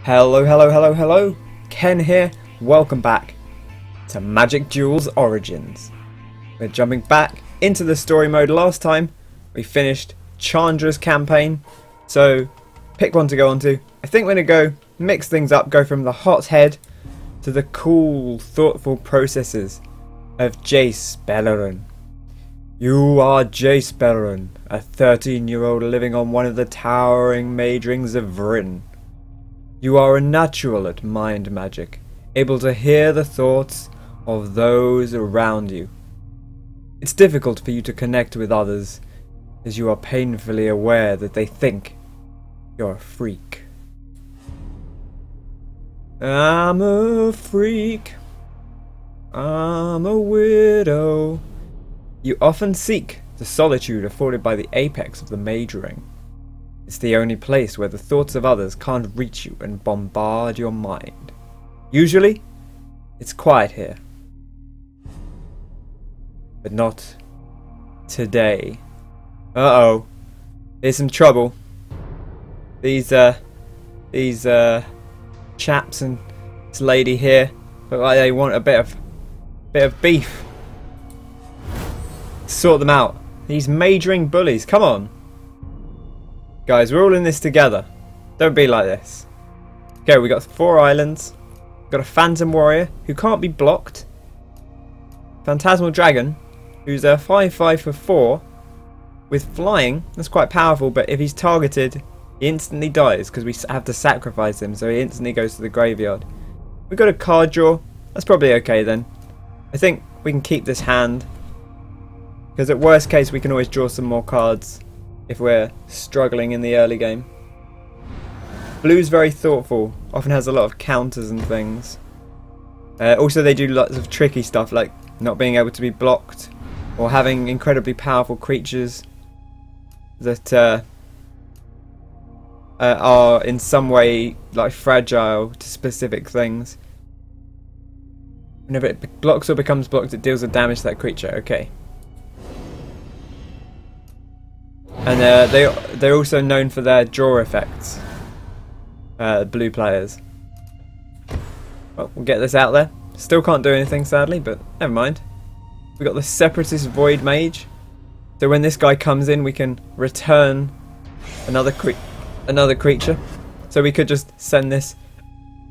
Hello, hello, hello, hello. Ken here. Welcome back to Magic Duels Origins. We're jumping back into the story mode. Last time we finished Chandra's campaign, so pick one to go on to. I think we're going to go mix things up, go from the hot head to the cool, thoughtful processes of Jace Beleren. You are Jace Beleren, a 13-year-old living on one of the towering mage rings of Vryn. You are a natural at mind magic, able to hear the thoughts of those around you. It's difficult for you to connect with others, as you are painfully aware that they think you're a freak. I'm a freak. I'm a widow. You often seek the solitude afforded by the apex of the mage ring. It's the only place where the thoughts of others can't reach you and bombard your mind. Usually, it's quiet here. But not today. Uh-oh. Here's some trouble. These chaps and this lady here look like they want a bit of beef. Sort them out. These mage ring bullies, come on. Guys, we're all in this together. Don't be like this. Okay, we got 4 islands. Got a Phantom Warrior who can't be blocked. Phantasmal Dragon, who's a 5/5 for 4 with flying. That's quite powerful, but if he's targeted, he instantly dies because we have to sacrifice him, so he instantly goes to the graveyard. We've got a card draw. That's probably okay then. I think we can keep this hand, because at worst case we can always draw some more cards if we're struggling in the early game. Blue's very thoughtful, often has a lot of counters and things. Also they do lots of tricky stuff like not being able to be blocked or having incredibly powerful creatures that are in some way like fragile to specific things. Whenever it blocks or becomes blocked, it deals the damage to that creature. Okay. And they're also known for their draw effects. Blue players. Well, we'll get this out there. Still can't do anything sadly, but never mind. We got the Separatist Void Mage. So when this guy comes in, we can return another creature. So we could just send this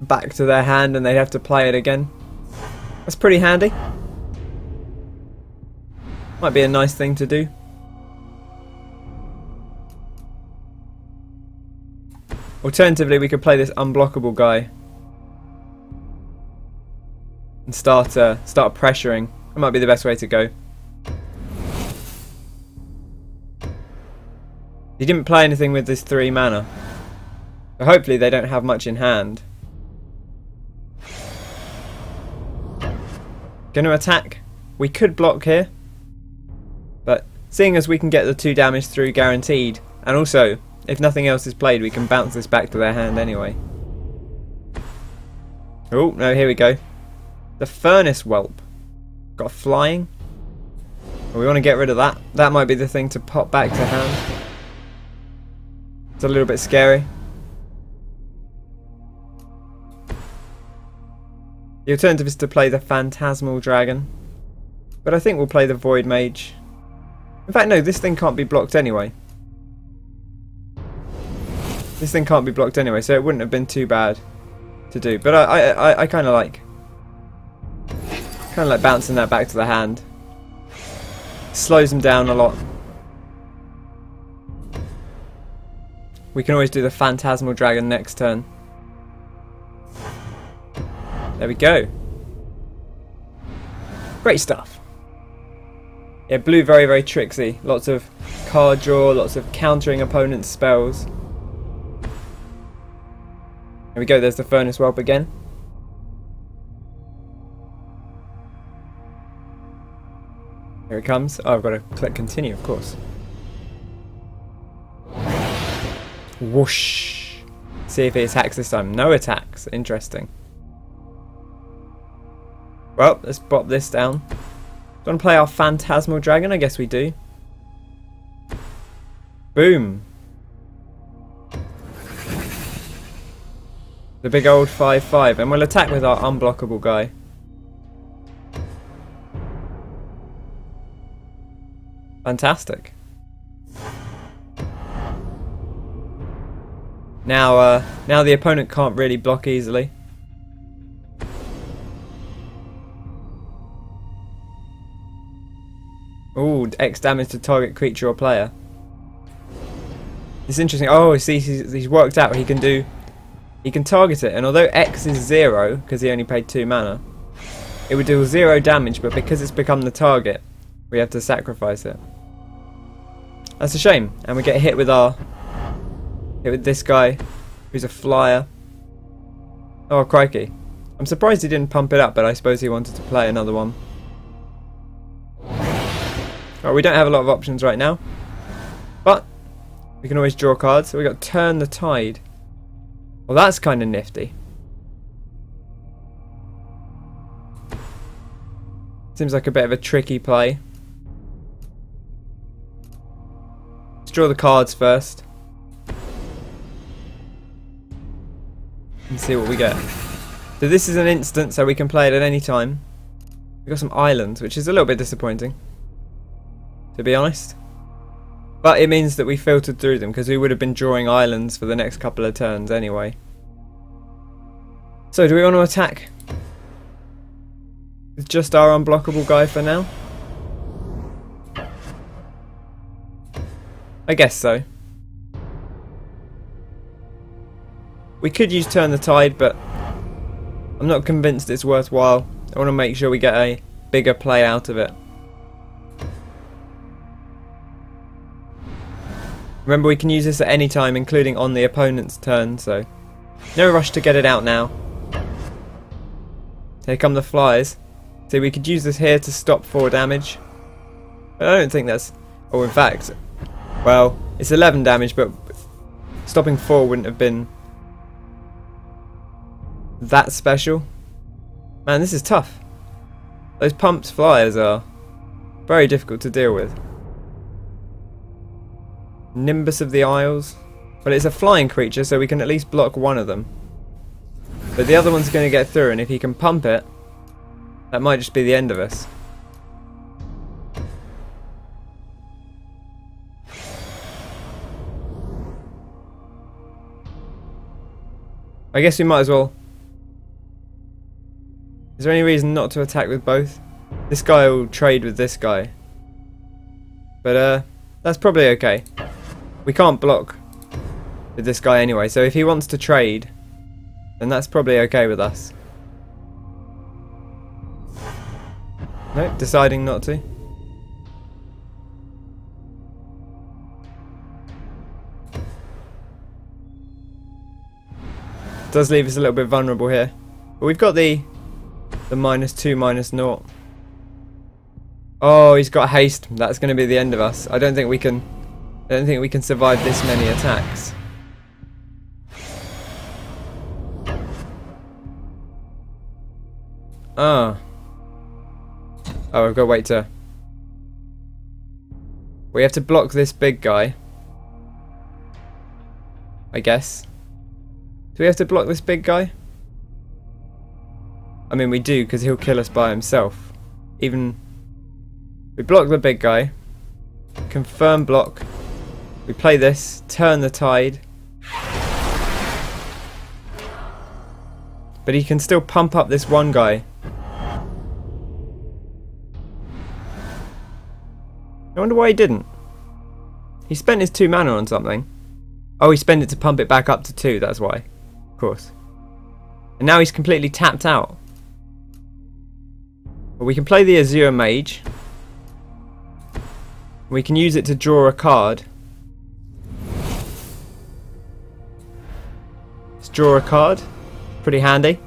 back to their hand, and they'd have to play it again. That's pretty handy. Might be a nice thing to do. Alternatively, we could play this unblockable guy and start pressuring. That might be the best way to go. He didn't play anything with this 3 mana, so hopefully they don't have much in hand. Going to attack. We could block here, but seeing as we can get the 2 damage through guaranteed, and also if nothing else is played, we can bounce this back to their hand anyway. Oh, no, here we go. The Furnace Whelp. Got flying. Well, we want to get rid of that. That might be the thing to pop back to hand. It's a little bit scary. The alternative is to play the Phantasmal Dragon, but I think we'll play the Void Mage. In fact, no, this thing can't be blocked anyway. This thing can't be blocked anyway, so it wouldn't have been too bad to do. But I kind of like bouncing that back to the hand. Slows them down a lot. We can always do the Phantasmal Dragon next turn. There we go. Great stuff. Yeah, blue very, very tricksy. Lots of card draw, lots of countering opponents' spells. There we go, there's the Furnace Whelp again. Here it comes. Oh, I've got to click continue, of course. Whoosh. See if it attacks this time. No attacks. Interesting. Well, let's pop this down. Do you want to play our Phantasmal Dragon? I guess we do. Boom. The big old 5/5, and we'll attack with our unblockable guy. Fantastic. Now the opponent can't really block easily. Ooh, X damage to target creature or player. It's interesting. Oh, see, he's worked out he can target it, and although X is 0 because he only paid 2 mana, it would do 0 damage, but because it's become the target, we have to sacrifice it. That's a shame, and we get hit with this guy, who's a flyer. Oh crikey! I'm surprised he didn't pump it up, but I suppose he wanted to play another one. Oh, we don't have a lot of options right now, but we can always draw cards. So we got Turn the Tide. Well, that's kind of nifty. Seems like a bit of a tricky play. Let's draw the cards first and see what we get. So this is an instant, so we can play it at any time. We've got some islands, which is a little bit disappointing, to be honest. But it means that we filtered through them, because we would have been drawing islands for the next couple of turns anyway. So do we want to attack with just our unblockable guy for now? I guess so. We could use Turn the Tide, but I'm not convinced it's worthwhile. I want to make sure we get a bigger play out of it. Remember, we can use this at any time, including on the opponent's turn, so no rush to get it out now. Here come the flies. So we could use this here to stop 4 damage. But I don't think that's... Oh, in fact, well, it's 11 damage, but stopping 4 wouldn't have been that special. Man, this is tough. Those pumped flyers are very difficult to deal with. Nimbus of the Isles. Well, it's a flying creature, so we can at least block one of them. But the other one's going to get through, and if he can pump it, that might just be the end of us. I guess we might as well. Is there any reason not to attack with both? This guy will trade with this guy. But that's probably okay. We can't block with this guy anyway, so if he wants to trade, then that's probably okay with us. Nope, deciding not to. Does leave us a little bit vulnerable here. But we've got the -2, -0. Oh, he's got haste. That's going to be the end of us. I don't think we can survive this many attacks. Ah. Oh, I've got to wait to... We have to block this big guy, I guess. Do we have to block this big guy? I mean, we do, because he'll kill us by himself. Even... We block the big guy. Confirm block. We play this. Turn the Tide. But he can still pump up this one guy. I wonder why he didn't. He spent his 2 mana on something. Oh, he spent it to pump it back up to 2, that's why. Of course. And now he's completely tapped out. But we can play the Azure Mage. We can use it to draw a card. Let's draw a card. Pretty handy.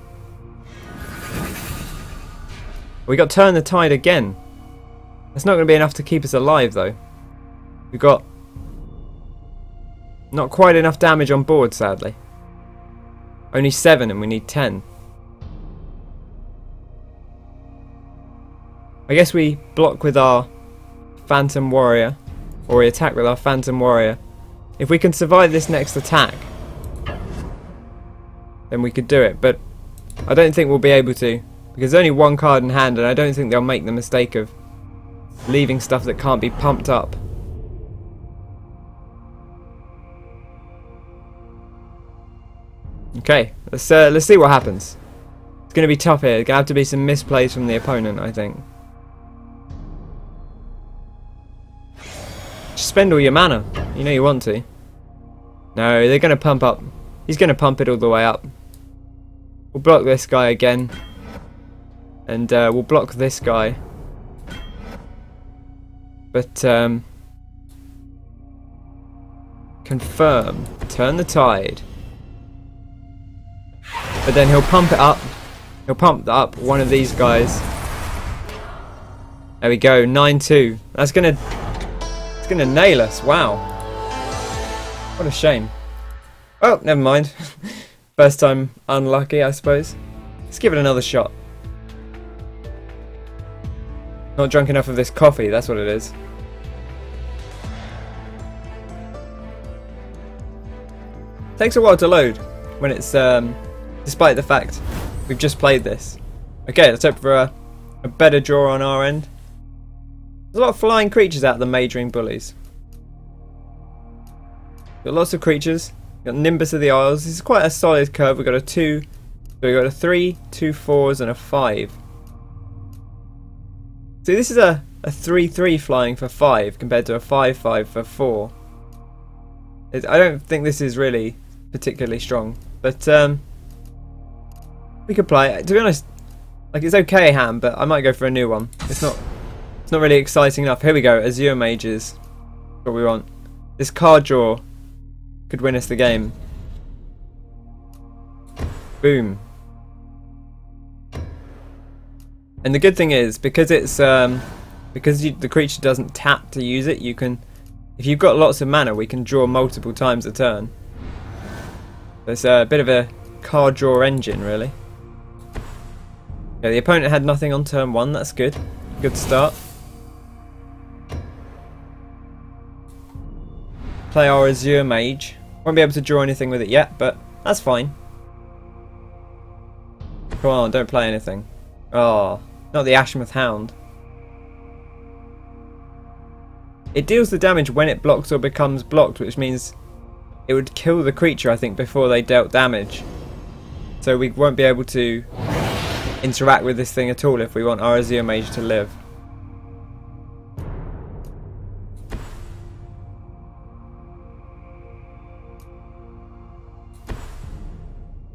We got Turn the Tide again. That's not going to be enough to keep us alive, though. We've got not quite enough damage on board, sadly. Only 7 and we need 10. I guess we block with our Phantom Warrior, or we attack with our Phantom Warrior. If we can survive this next attack, then we could do it. But I don't think we'll be able to, because there's only one card in hand, and I don't think they'll make the mistake of leaving stuff that can't be pumped up. Okay, let's see what happens. It's going to be tough here. There's going to have to be some misplays from the opponent, I think. Just spend all your mana. You know you want to. No, they're going to pump up. He's going to pump it all the way up. We'll block this guy again. And we'll block this guy. But, confirm. Turn the tide. But then he'll pump it up. He'll pump up one of these guys. There we go, 9-2. That's gonna nail us. Wow. What a shame. Oh, never mind. First time unlucky, I suppose. Let's give it another shot. Not drunk enough of this coffee, that's what it is. Takes a while to load when it's despite the fact we've just played this. Okay, let's hope for a better draw on our end. There's a lot of flying creatures out of the majoring bullies. Got lots of creatures. Got Nimbus of the Isles. This is quite a solid curve. We've got a 2. So we've got a 3, 2 4s, and a 5. See, this is a 3-3 flying for 5 compared to a 5-5 for 4. I don't think this is really particularly strong, but we could play it. To be honest, like, it's okay hand, but I might go for a new one. It's not really exciting enough. Here we go, Azure Mages. What we want. This card draw could win us the game. Boom. And the good thing is, because it's the creature doesn't tap to use it, you can, if you've got lots of mana, we can draw multiple times a turn. So it's a bit of a card draw engine, really. Okay, the opponent had nothing on turn 1, that's good. Good start. Play our Azure Mage. Won't be able to draw anything with it yet, but that's fine. Come on, don't play anything. Oh, not the Ashmouth Hound. It deals the damage when it blocks or becomes blocked, which means it would kill the creature, I think, before they dealt damage. So we won't be able to interact with this thing at all if we want our Azure Mage to live.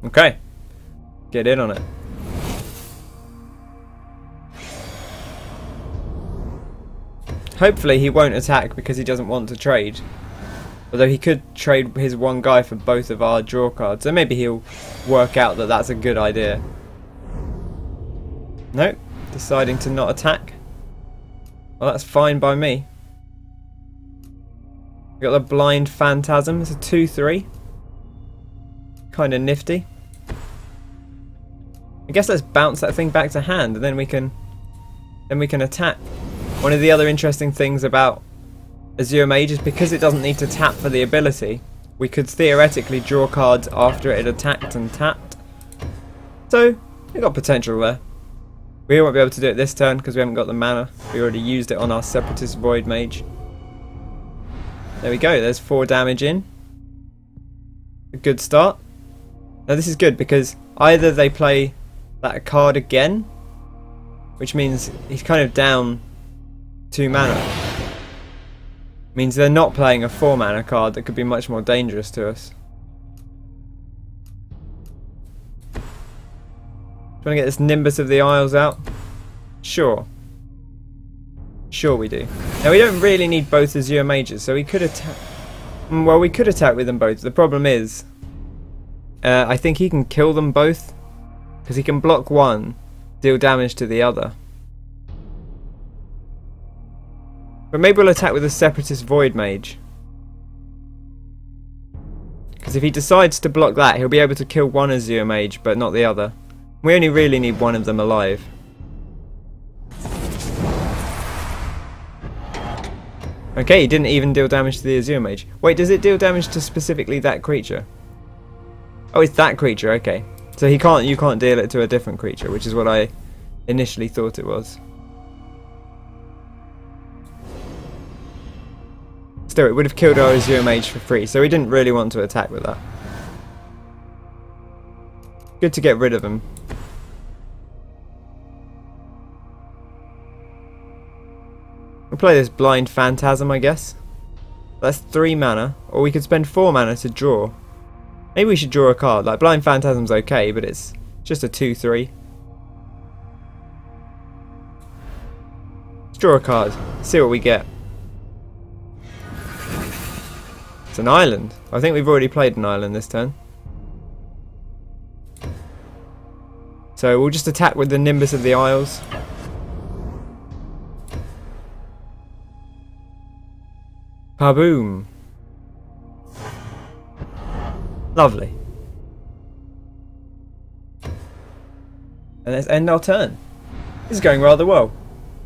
Okay, get in on it. Hopefully he won't attack because he doesn't want to trade. Although he could trade his one guy for both of our draw cards. So maybe he'll work out that that's a good idea. Nope, deciding to not attack. Well, that's fine by me. We got the Blind Phantasm. It's a 2-3. Kind of nifty. I guess let's bounce that thing back to hand, and then we can attack. One of the other interesting things about Azure Mage is because it doesn't need to tap for the ability, we could theoretically draw cards after it had attacked and tapped. So, we got potential there. We won't be able to do it this turn because we haven't got the mana. We already used it on our Separatist Void Mage. There we go, there's 4 damage in. A good start. Now this is good because either they play that card again, which means he's kind of down 2 mana. Means they're not playing a 4 mana card that could be much more dangerous to us. Trying to get this Nimbus of the Isles out? Sure. Sure we do. Now we don't really need both Azure Mages, so we could attack. Well, we could attack with them both. The problem is, I think he can kill them both, because he can block one, deal damage to the other. But maybe we'll attack with a Separatist Void Mage. Because if he decides to block that, he'll be able to kill one Azure Mage, but not the other. We only really need one of them alive. Okay, he didn't even deal damage to the Azure Mage. Wait, does it deal damage to specifically that creature? Oh, it's that creature, okay. So you can't deal it to a different creature, which is what I initially thought it was. Still, it would have killed our Azure Mage for free, so we didn't really want to attack with that. Good to get rid of him. We'll play this Blind Phantasm, I guess. That's 3 mana, or we could spend 4 mana to draw. Maybe we should draw a card. Like, Blind Phantasm's okay, but it's just a 2/3. Let's draw a card, see what we get. It's an island. I think we've already played an island this turn. So we'll just attack with the Nimbus of the Isles. Kaboom. Lovely. And let's end our turn. This is going rather well,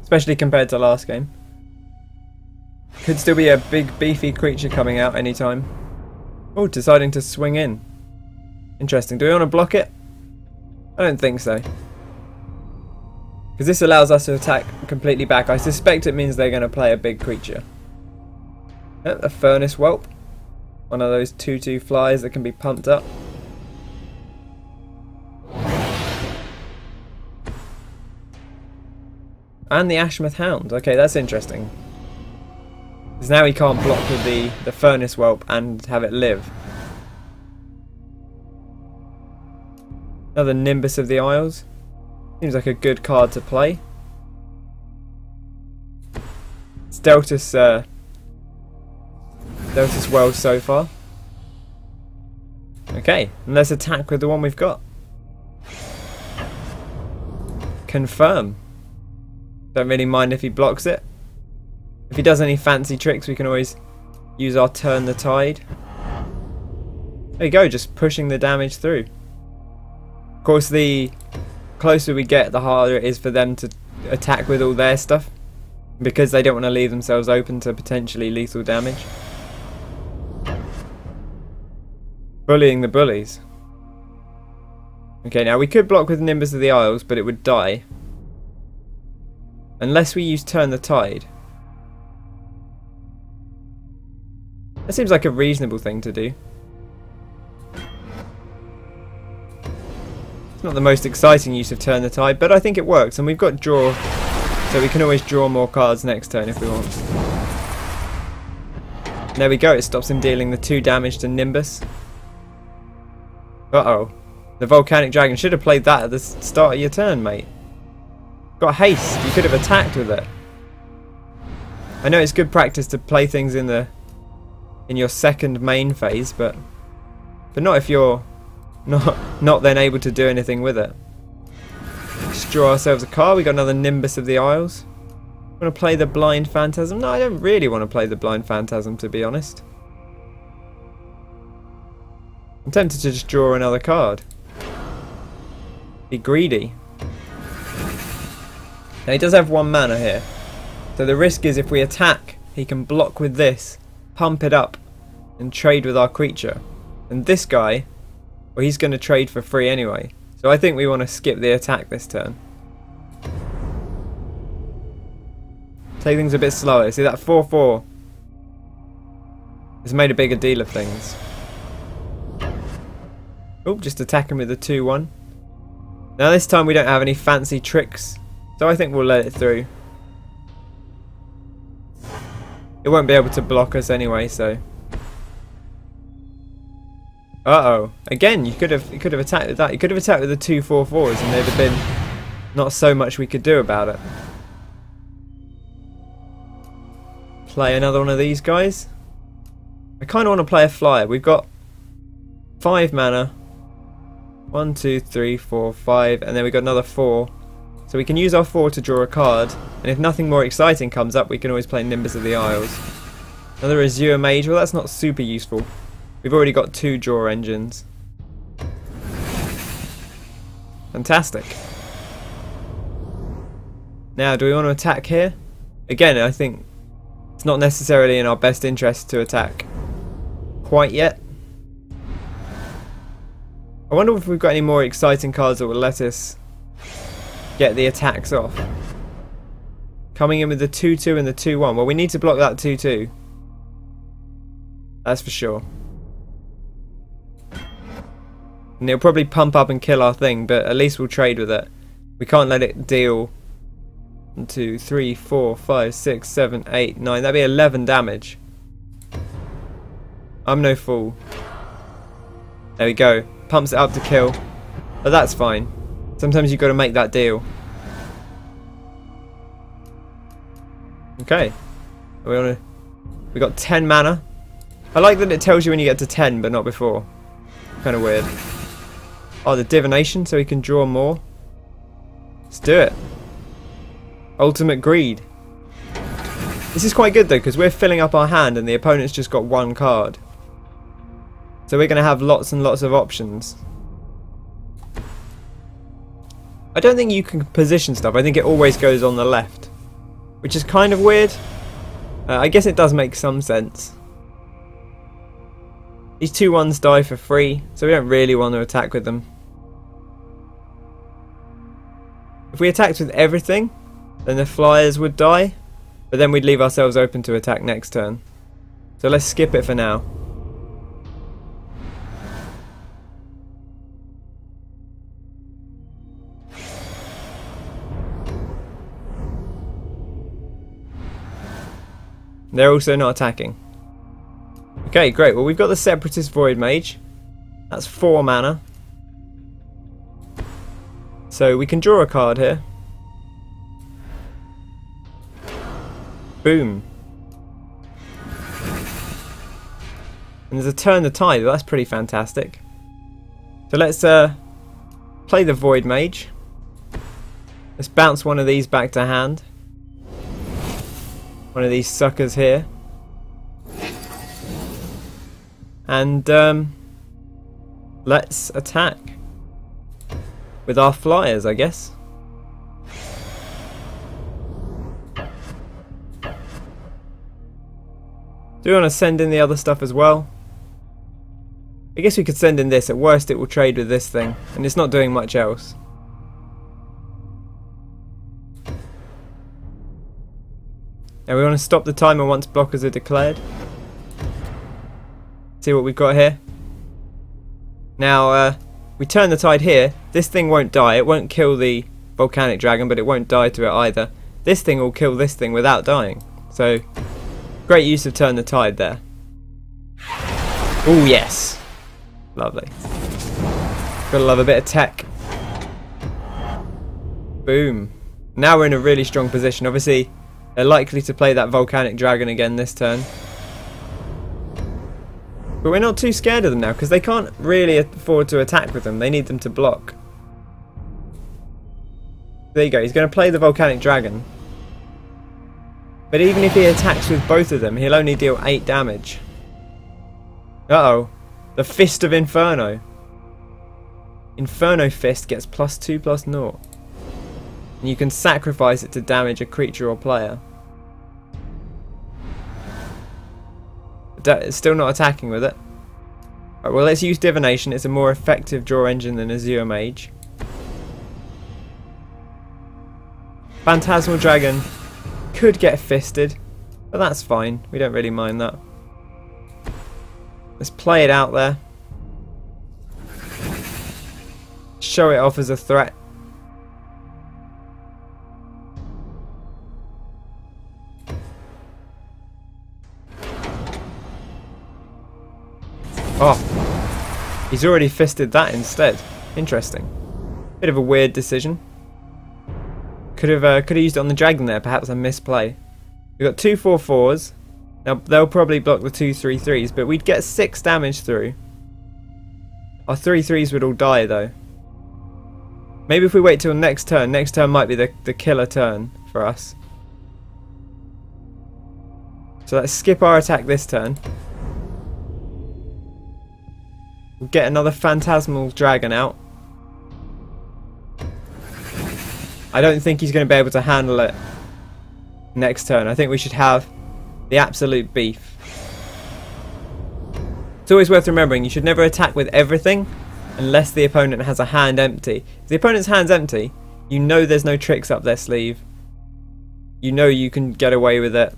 especially compared to last game. Could still be a big beefy creature coming out anytime. Oh, deciding to swing in. Interesting. Do we want to block it? I don't think so. Because this allows us to attack completely back. I suspect it means they're going to play a big creature. Oh, a Furnace Whelp. One of those 2/2 flies that can be pumped up. And the Ashmouth Hound. Okay, that's interesting. Because now he can't block with the Furnace Whelp and have it live. Another Nimbus of the Isles. Seems like a good card to play. It's dealt us well so far. Okay, and let's attack with the one we've got. Confirm. Don't really mind if he blocks it. If he does any fancy tricks, we can always use our Turn the Tide. There you go, just pushing the damage through. Of course, the closer we get, the harder it is for them to attack with all their stuff, because they don't want to leave themselves open to potentially lethal damage. Bullying the bullies. Okay, now we could block with Nimbus of the Isles, but it would die. Unless we use Turn the Tide. That seems like a reasonable thing to do. It's not the most exciting use of Turn the Tide, but I think it works, and we've got draw, so we can always draw more cards next turn if we want. There we go, it stops him dealing the 2 damage to Nimbus. Uh-oh. The Volcanic Dragon. Should have played that at the start of your turn, mate. Got haste. You could have attacked with it. I know it's good practice to play things in your second main phase, but not if you're not then able to do anything with it. Just draw ourselves a card. We got another Nimbus of the Isles. Want to play the Blind Phantasm? No, I don't really want to play the Blind Phantasm, to be honest. I'm tempted to just draw another card. Be greedy. Now he does have 1 mana here. So the risk is if we attack, he can block with this, pump it up, and trade with our creature. And this guy, well, he's going to trade for free anyway. So I think we want to skip the attack this turn. Take things a bit slower. See, that 4/4 has made a bigger deal of things. Oh, just attacking with the 2/1. Now this time we don't have any fancy tricks, so I think we'll let it through. It won't be able to block us anyway, so. Uh-oh. Again, you could have attacked with that. You could have attacked with the 2/4/4s and there'd have been not so much we could do about it. Play another one of these guys. I kind of want to play a flyer. We've got 5 mana. 1, 2, 3, 4, 5, and then we've got another 4. So we can use our 4 to draw a card, and if nothing more exciting comes up, we can always play Nimbus of the Isles. Another Azure Mage. Well, that's not super useful. We've already got 2 draw engines. Fantastic. Now, do we want to attack here? Again, I think it's not necessarily in our best interest to attack quite yet. I wonder if we've got any more exciting cards that will let us get the attacks off. Coming in with the 2-2 and the 2-1. Well, we need to block that 2-2. That's for sure. And it'll probably pump up and kill our thing, but at least we'll trade with it. We can't let it deal 1, 2, 3, 4, 5, 6, 7, 8, 9. That'd be 11 damage. I'm no fool. There we go. Pumps it up to kill. But that's fine. Sometimes you've got to make that deal. Okay. We got 10 mana. I like that it tells you when you get to 10, but not before. Kind of weird. Oh, the divination, so we can draw more. Let's do it. Ultimate greed. This is quite good though, because we're filling up our hand and the opponent's just got one card. So we're going to have lots and lots of options. I don't think you can position stuff. I think it always goes on the left, which is kind of weird. I guess it does make some sense. These 2-1s die for free, so we don't really want to attack with them. If we attacked with everything, then the flyers would die, but then we'd leave ourselves open to attack next turn. So let's skip it for now. They're also not attacking. Okay, great. Well, we've got the Separatist Void Mage. That's 4 mana. So we can draw a card here. Boom. And there's a Turn the Tide. That's pretty fantastic. So let's play the Void Mage. Let's bounce one of these back to hand. One of these suckers here. And let's attack with our flyers, I guess. Do we want to send in the other stuff as well? I guess we could send in this. At worst it will trade with this thing, and it's not doing much else. Now we want to stop the timer once blockers are declared. See what we've got here. Now we turn the tide here. This thing won't die. It won't kill the volcanic dragon, but it won't die to it either. This thing will kill this thing without dying. So great use of turn the tide there. Oh yes. Lovely. Gotta love a bit of tech. Boom. Now we're in a really strong position. Obviously they're likely to play that volcanic dragon again this turn. But we're not too scared of them now, because they can't really afford to attack with them. They need them to block. There you go. He's going to play the volcanic dragon. But even if he attacks with both of them, he'll only deal 8 damage. Uh-oh. The Fist of Inferno. Inferno Fist gets +2/+0. And you can sacrifice it to damage a creature or player. It's still not attacking with it. Right, well, let's use Divination. It's a more effective draw engine than Azure Mage. Phantasmal Dragon could get fisted, but that's fine. We don't really mind that. Let's play it out there. Show it off as a threat. Oh, he's already fisted that instead. Interesting. Bit of a weird decision. Could have used it on the dragon there. Perhaps a misplay. We've got 2 4/4s. Now they'll probably block the 2 3/3s, but we'd get 6 damage through. Our 3/3s would all die though. Maybe if we wait till next turn. Next turn might be the killer turn for us. So let's skip our attack this turn. We'll get another Phantasmal Dragon out. I don't think he's going to be able to handle it next turn. I think we should have the absolute beef. It's always worth remembering, you should never attack with everything, unless the opponent has a hand empty. If the opponent's hand's empty, you know there's no tricks up their sleeve. You know you can get away with it.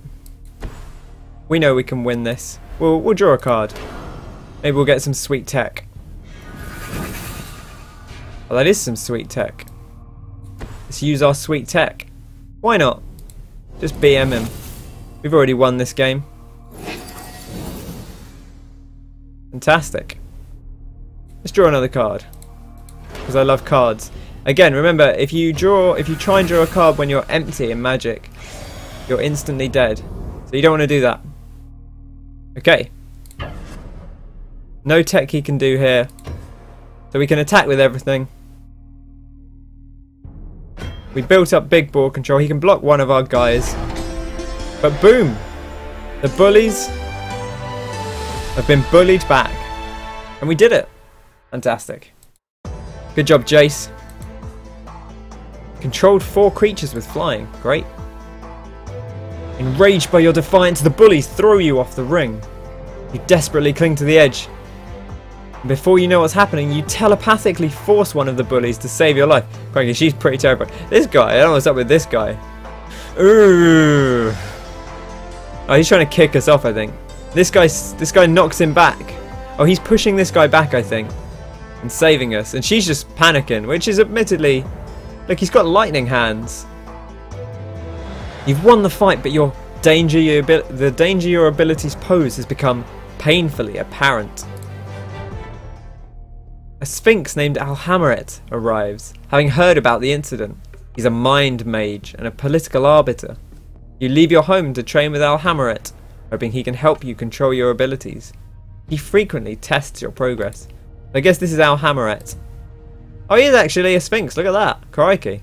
We know we can win this. We'll draw a card. Maybe we'll get some sweet tech. Well, that is some sweet tech. Let's use our sweet tech. Why not? Just BM him. We've already won this game. Fantastic. Let's draw another card. Because I love cards. Again, remember, if you try and draw a card when you're empty in Magic, you're instantly dead. So you don't want to do that. Okay. No tech he can do here. So we can attack with everything. We built up big ball control. He can block one of our guys. But boom! The bullies have been bullied back. And we did it. Fantastic. Good job, Jace. Controlled 4 creatures with flying. Great. Enraged by your defiance, the bullies throw you off the ring. You desperately cling to the edge. And before you know what's happening, you telepathically force one of the bullies to save your life. Frankly, she's pretty terrifying. This guy, I don't know what's up with this guy. Ooh. Oh, he's trying to kick us off, I think. This guy knocks him back. Oh, he's pushing this guy back, I think. And saving us. And she's just panicking, which is admittedly... Look, he's got lightning hands. You've won the fight, but the danger your abilities pose has become painfully apparent. A Sphinx named Alhameret arrives, having heard about the incident. He's a mind mage and a political arbiter. You leave your home to train with Alhameret, hoping he can help you control your abilities. He frequently tests your progress. I guess this is Alhameret. Oh, he is actually a Sphinx. Look at that. Crikey.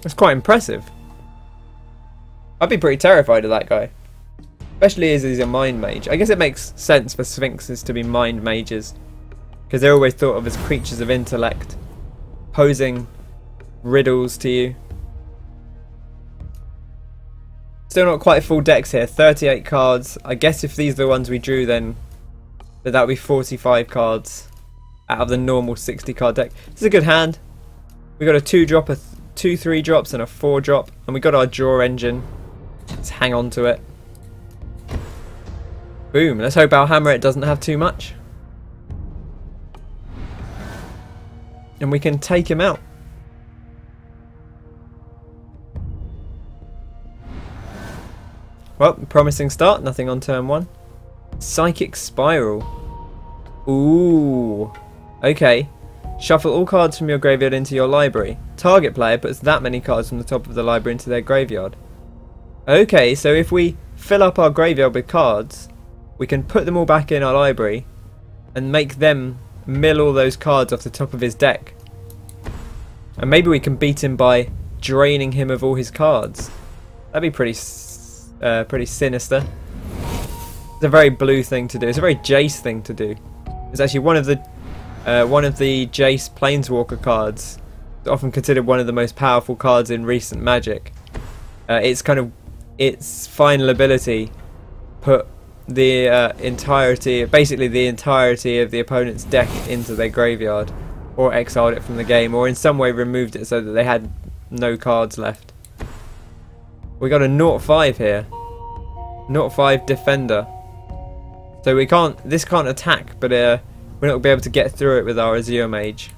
That's quite impressive. I'd be pretty terrified of that guy. Especially as he's a mind mage. I guess it makes sense for Sphinxes to be mind mages. Because they're always thought of as creatures of intellect. Posing riddles to you. Still not quite full decks here. 38 cards. I guess if these are the ones we drew, then that would be 45 cards out of the normal 60 card deck. This is a good hand. We got a 2-drop, a 2/3 drops, and a 4-drop, and we got our draw engine. Let's hang on to it. Boom. Let's hope Alhameret doesn't have too much, and we can take him out. Well, promising start. Nothing on turn 1. Psychic Spiral. Ooh. Okay. Shuffle all cards from your graveyard into your library. Target player puts that many cards from the top of the library into their graveyard. Okay, so if we fill up our graveyard with cards, we can put them all back in our library and make them mill all those cards off the top of his deck. And maybe we can beat him by draining him of all his cards. That'd be pretty sinister. It's a very blue thing to do. It's a very Jace thing to do. It's actually one of the Jace Planeswalker cards. It's often considered one of the most powerful cards in recent Magic. It's kind of its final ability put the basically the entirety of the opponent's deck into their graveyard, or exiled it from the game, or in some way removed it so that they had no cards left. We got a 0/5 here. 0/5 defender. So this can't attack, but we're not going to be able to get through it with our Azure Mage.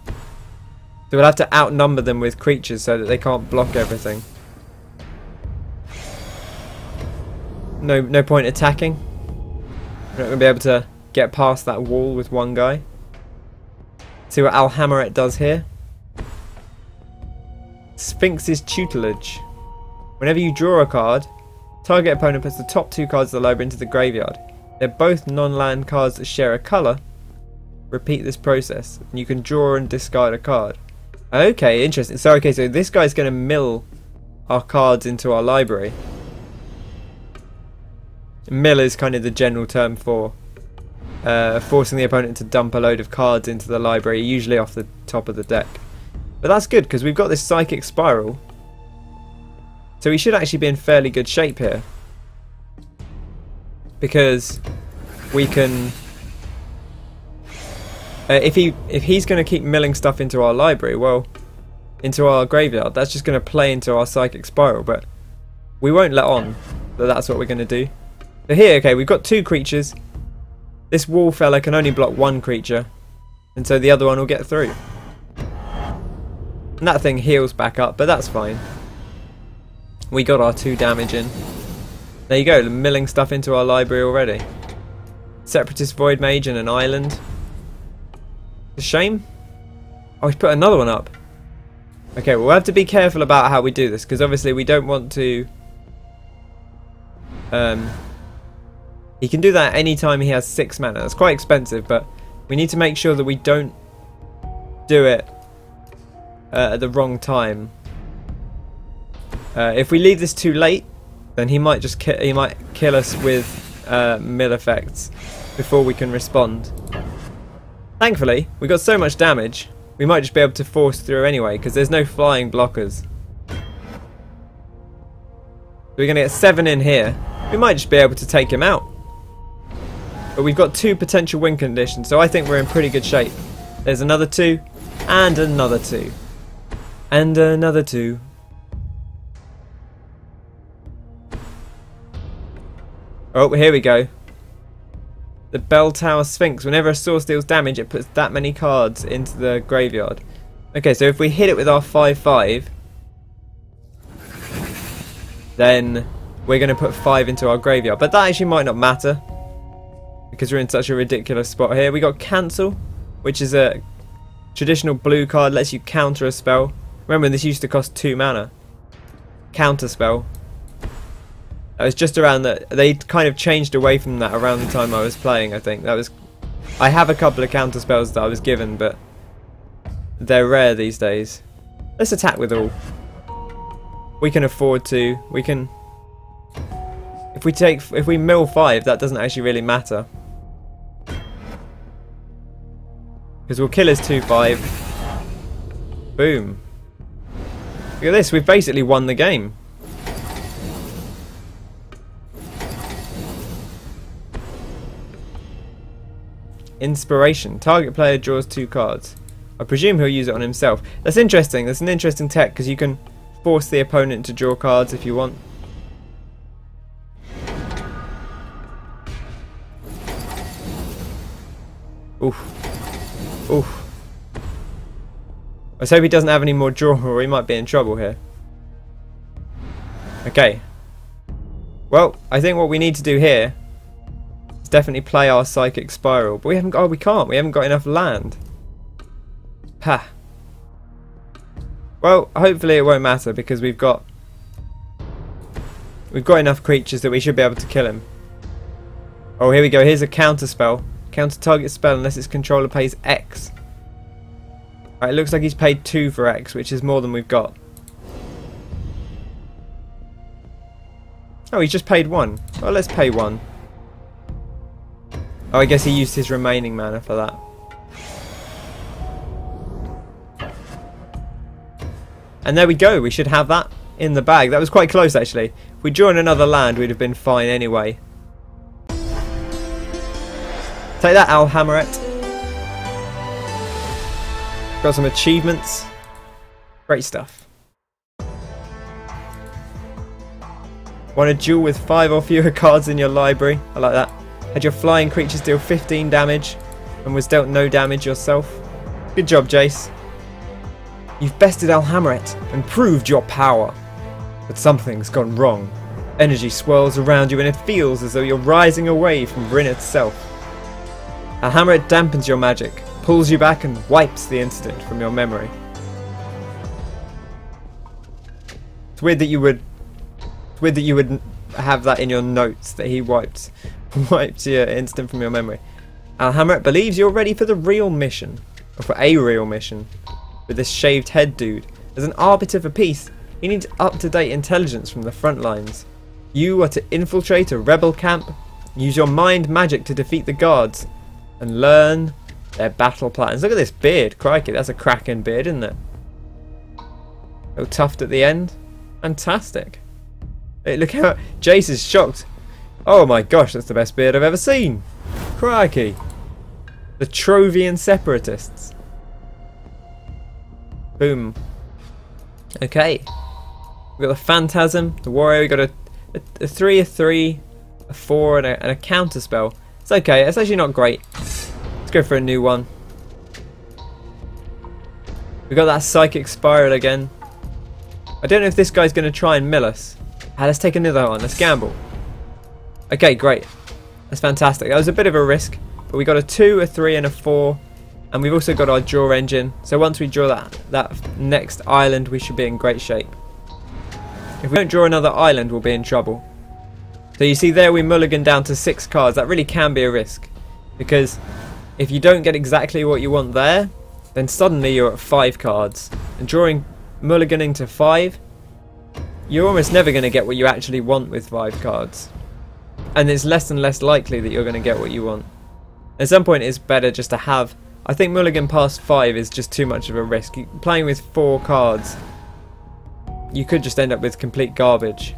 So we'll have to outnumber them with creatures so that they can't block everything. No point attacking. We're not going to be able to get past that wall with one guy. See what Alhameret does here. Sphinx's Tutelage. Whenever you draw a card, target opponent puts the top 2 cards of the library into the graveyard. They're both non-land cards that share a colour. Repeat this process, and you can draw and discard a card. Okay, interesting. So so this guy's going to mill our cards into our library. Mill is kind of the general term for forcing the opponent to dump a load of cards into the library, usually off the top of the deck. But that's good, because we've got this Psychic Spiral. So we should actually be in fairly good shape here. Because we can If he's going to keep milling stuff into our library, well, into our graveyard, that's just going to play into our psychic spiral. But we won't let on that that's what we're going to do. So here, okay, we've got 2 creatures. This wall fella can only block 1 creature, and so the other one will get through. And that thing heals back up, but that's fine. We got our 2 damage in. There you go, milling stuff into our library already. Separatist Void Mage and an island. A shame. Oh, he's put another one up. Okay, we'll have to be careful about how we do this, because obviously we don't want to... he can do that anytime he has 6 mana. That's quite expensive, but we need to make sure that we don't do it at the wrong time. If we leave this too late, then he might just kill us with mill effects before we can respond. Thankfully, we got so much damage, we might just be able to force through anyway, because there's no flying blockers. So we're going to get 7 in here. We might just be able to take him out. But we've got 2 potential win conditions, so I think we're in pretty good shape. There's another 2, and another 2. And another 2. Oh, here we go. The Bell Tower Sphinx. Whenever a source deals damage, it puts that many cards into the graveyard. Okay, so if we hit it with our 5/5, then we're going to put 5 into our graveyard. But that actually might not matter, because we're in such a ridiculous spot here. We got Cancel, which is a traditional blue card, lets you counter a spell. Remember, this used to cost 2 mana. Counter spell. That was just around that. They kind of changed away from that around the time I was playing, I think. That was... I have a couple of counter spells that I was given, but they're rare these days. Let's attack with all. We can afford to. We can... If we mill 5, that doesn't actually really matter. Because we'll kill his 2/5. Boom. Look at this, we've basically won the game. Inspiration. Target player draws 2 cards. I presume he'll use it on himself. That's interesting. That's an interesting tech, because you can force the opponent to draw cards if you want. Oof. Oof. Let's hope he doesn't have any more draw, or he might be in trouble here. Okay. Well, I think what we need to do here is definitely play our Psychic Spiral. But we haven't got... Oh, we can't. We haven't got enough land. Ha. Well, hopefully it won't matter, because we've got enough creatures that we should be able to kill him. Oh, here we go. Here's a counter spell. Counter target spell unless its controller pays X. Alright, it looks like he's paid 2 for X, which is more than we've got. Oh, he's just paid 1. Well, let's pay 1. Oh, I guess he used his remaining mana for that. And there we go. We should have that in the bag. That was quite close, actually. If we drew in another land, we'd have been fine anyway. Take that, Alhamret. Got some achievements. Great stuff. Want a duel with 5 or fewer cards in your library? I like that. Had your flying creatures deal 15 damage and was dealt no damage yourself? Good job, Jace. You've bested Alhamret and proved your power. But something's gone wrong. Energy swirls around you and it feels as though you're rising away from Rin itself. Alhamret dampens your magic, pulls you back and wipes the incident from your memory. It's weird that you would have that in your notes, that he wiped your incident from your memory. Alhamret believes you're ready for the real mission, or for a real mission, with this shaved head dude. As an arbiter for peace, he needs up-to-date intelligence from the front lines. You are to infiltrate a rebel camp, use your mind magic to defeat the guards, and learn their battle plans. Look at this beard. Crikey, that's a cracking beard, isn't it? Little tuft at the end. Fantastic. Hey, look how... Jace is shocked. Oh my gosh, that's the best beard I've ever seen. Crikey. The Trovian Separatists. Boom. Okay. We've got the Phantasm, the Warrior. We've got a 3, a 3, a 4, and a counter spell. It's okay. It's actually not great. Let's go for a new one. We've got that Psychic Spiral again. I don't know if this guy's going to try and mill us. Let's take another one. Let's gamble. Okay, great. That's fantastic. That was a bit of a risk. But we got a 2, a 3, and a 4. And we've also got our draw engine. So once we draw that next island, we should be in great shape. If we don't draw another island, we'll be in trouble. So you see there we mulligan down to 6 cards. That really can be a risk. Because if you don't get exactly what you want there, then suddenly you're at 5 cards. And mulliganing to 5, you're almost never going to get what you actually want with 5 cards. And it's less and less likely that you're going to get what you want. At some point it's better just to have... I think mulligan past 5 is just too much of a risk. Playing with 4 cards, you could just end up with complete garbage.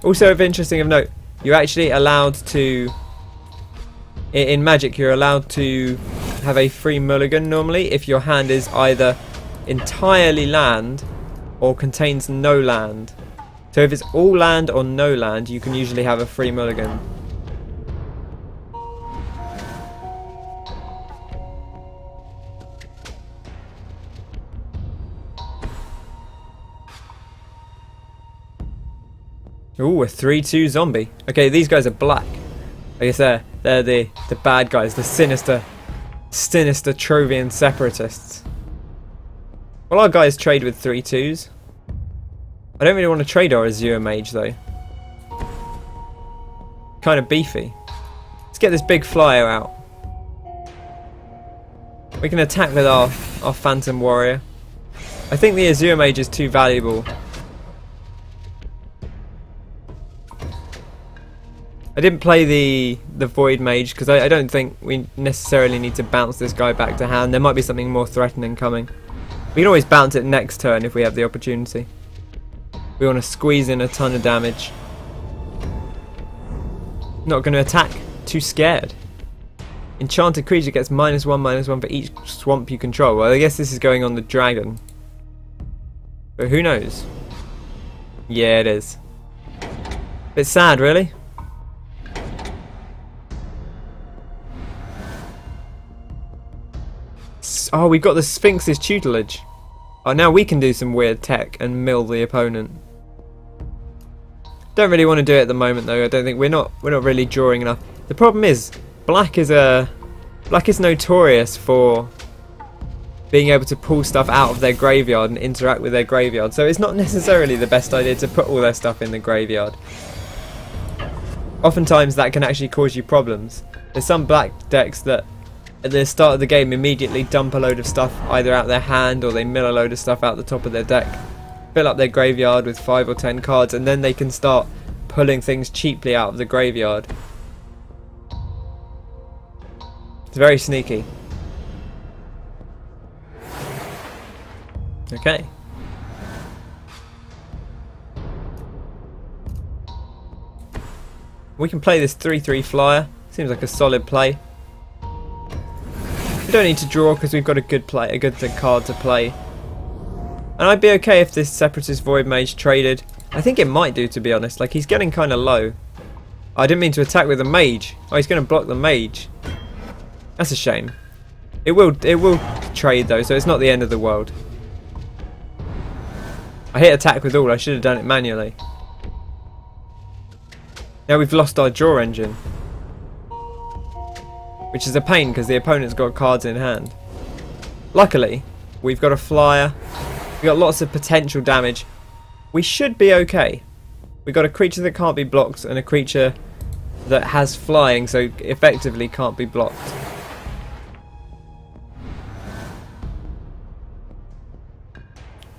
Also of interesting of note, you're actually allowed to... In Magic you're allowed to have a free mulligan normally if your hand is either entirely land or contains no land. So if it's all land or no land, you can usually have a free mulligan. Ooh, a 3/2 zombie. Okay, these guys are black. I guess they're the bad guys, the sinister Trovian Separatists. Well, our guys trade with 3/2s. I don't really want to trade our Azure Mage though. Kind of beefy. Let's get this big flyer out. We can attack with our Phantom Warrior. I think the Azure Mage is too valuable. I didn't play the Void Mage because I don't think we necessarily need to bounce this guy back to hand. There might be something more threatening coming. We can always bounce it next turn if we have the opportunity. We want to squeeze in a ton of damage. Not going to attack. Too scared. Enchanted creature gets -1/-1 for each swamp you control. Well, I guess this is going on the dragon. But who knows? Yeah, it is. Bit sad, really. Oh, we've got the Sphinx's tutelage. Oh, now we can do some weird tech and mill the opponent. Don't really want to do it at the moment though. I don't think we're not really drawing enough. The problem is black is notorious for being able to pull stuff out of their graveyard and interact with their graveyard. So it's not necessarily the best idea to put all their stuff in the graveyard. Oftentimes that can actually cause you problems. There's some black decks that at the start of the game immediately dump a load of stuff either out their hand or they mill a load of stuff out the top of their deck, fill up their graveyard with 5 or 10 cards, and then they can start pulling things cheaply out of the graveyard. It's very sneaky. Okay. We can play this 3/3 flyer. Seems like a solid play. We don't need to draw because we've got a good card to play. And I'd be okay if this Separatist Void Mage traded. I think it might do, to be honest. Like, he's getting kind of low. I didn't mean to attack with a mage. Oh, he's going to block the mage. That's a shame. It will trade though, so it's not the end of the world. I hit attack with all. I should have done it manually. Now we've lost our draw engine, which is a pain because the opponent's got cards in hand. Luckily, we've got a flyer. We've got lots of potential damage. We should be okay. We've got a creature that can't be blocked and a creature that has flying, so effectively can't be blocked.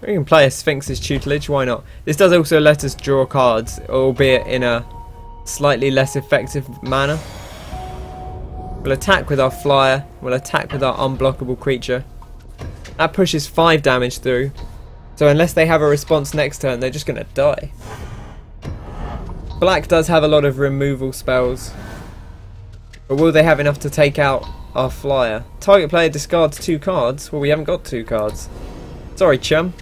We can play a Sphinx's tutelage, why not? This does also let us draw cards, albeit in a slightly less effective manner. We'll attack with our flyer, we'll attack with our unblockable creature. That pushes 5 damage through, so unless they have a response next turn, they're just going to die. Black does have a lot of removal spells, But will they have enough to take out our flyer? Target player discards 2 cards. Well, we haven't got 2 cards. Sorry, chum.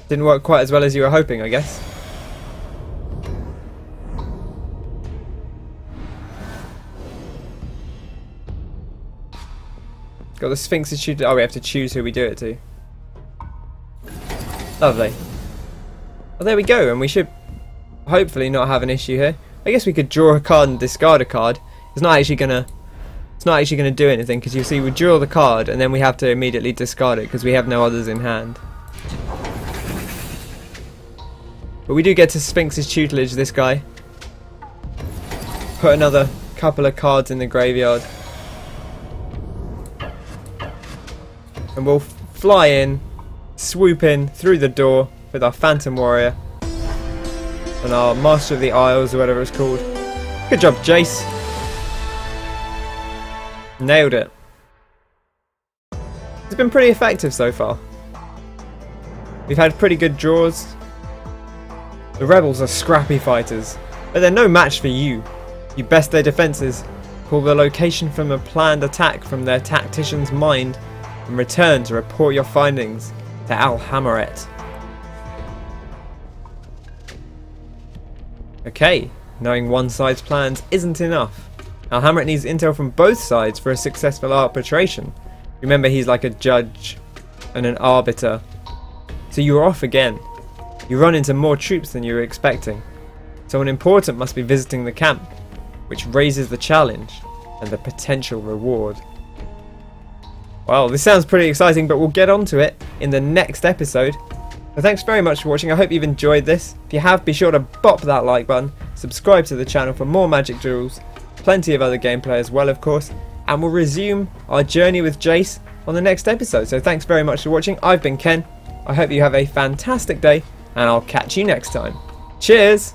Didn't work quite as well as you were hoping, I guess. Got the Sphinx's tutor. Oh, we have to choose who we do it to. Lovely. Well, there we go, and we should hopefully not have an issue here. I guess we could draw a card and discard a card. It's not actually gonna do anything, because you see we draw the card and then we have to immediately discard it because we have no others in hand. But we do get to Sphinx's tutelage this guy. Put another couple of cards in the graveyard. And we'll fly in, swoop in through the door with our Phantom Warrior and our Master of the Isles or whatever it's called. Good job, Jace. Nailed it. It's been pretty effective so far. We've had pretty good draws. The rebels are scrappy fighters, but they're no match for you. You best their defences, pull the location from a planned attack from their tactician's mind, and return to report your findings to Al Hammaret. Okay, knowing one side's plans isn't enough. Al Hammaret needs intel from both sides for a successful arbitration. Remember, he's like a judge and an arbiter. So you're off again. You run into more troops than you were expecting. Someone important must be visiting the camp, which raises the challenge and the potential reward. Well, this sounds pretty exciting, but we'll get onto it in the next episode. So thanks very much for watching. I hope you've enjoyed this. If you have, be sure to bop that like button, subscribe to the channel for more Magic Duels, plenty of other gameplay as well, of course, and we'll resume our journey with Jace on the next episode. So thanks very much for watching. I've been Ken. I hope you have a fantastic day, and I'll catch you next time. Cheers!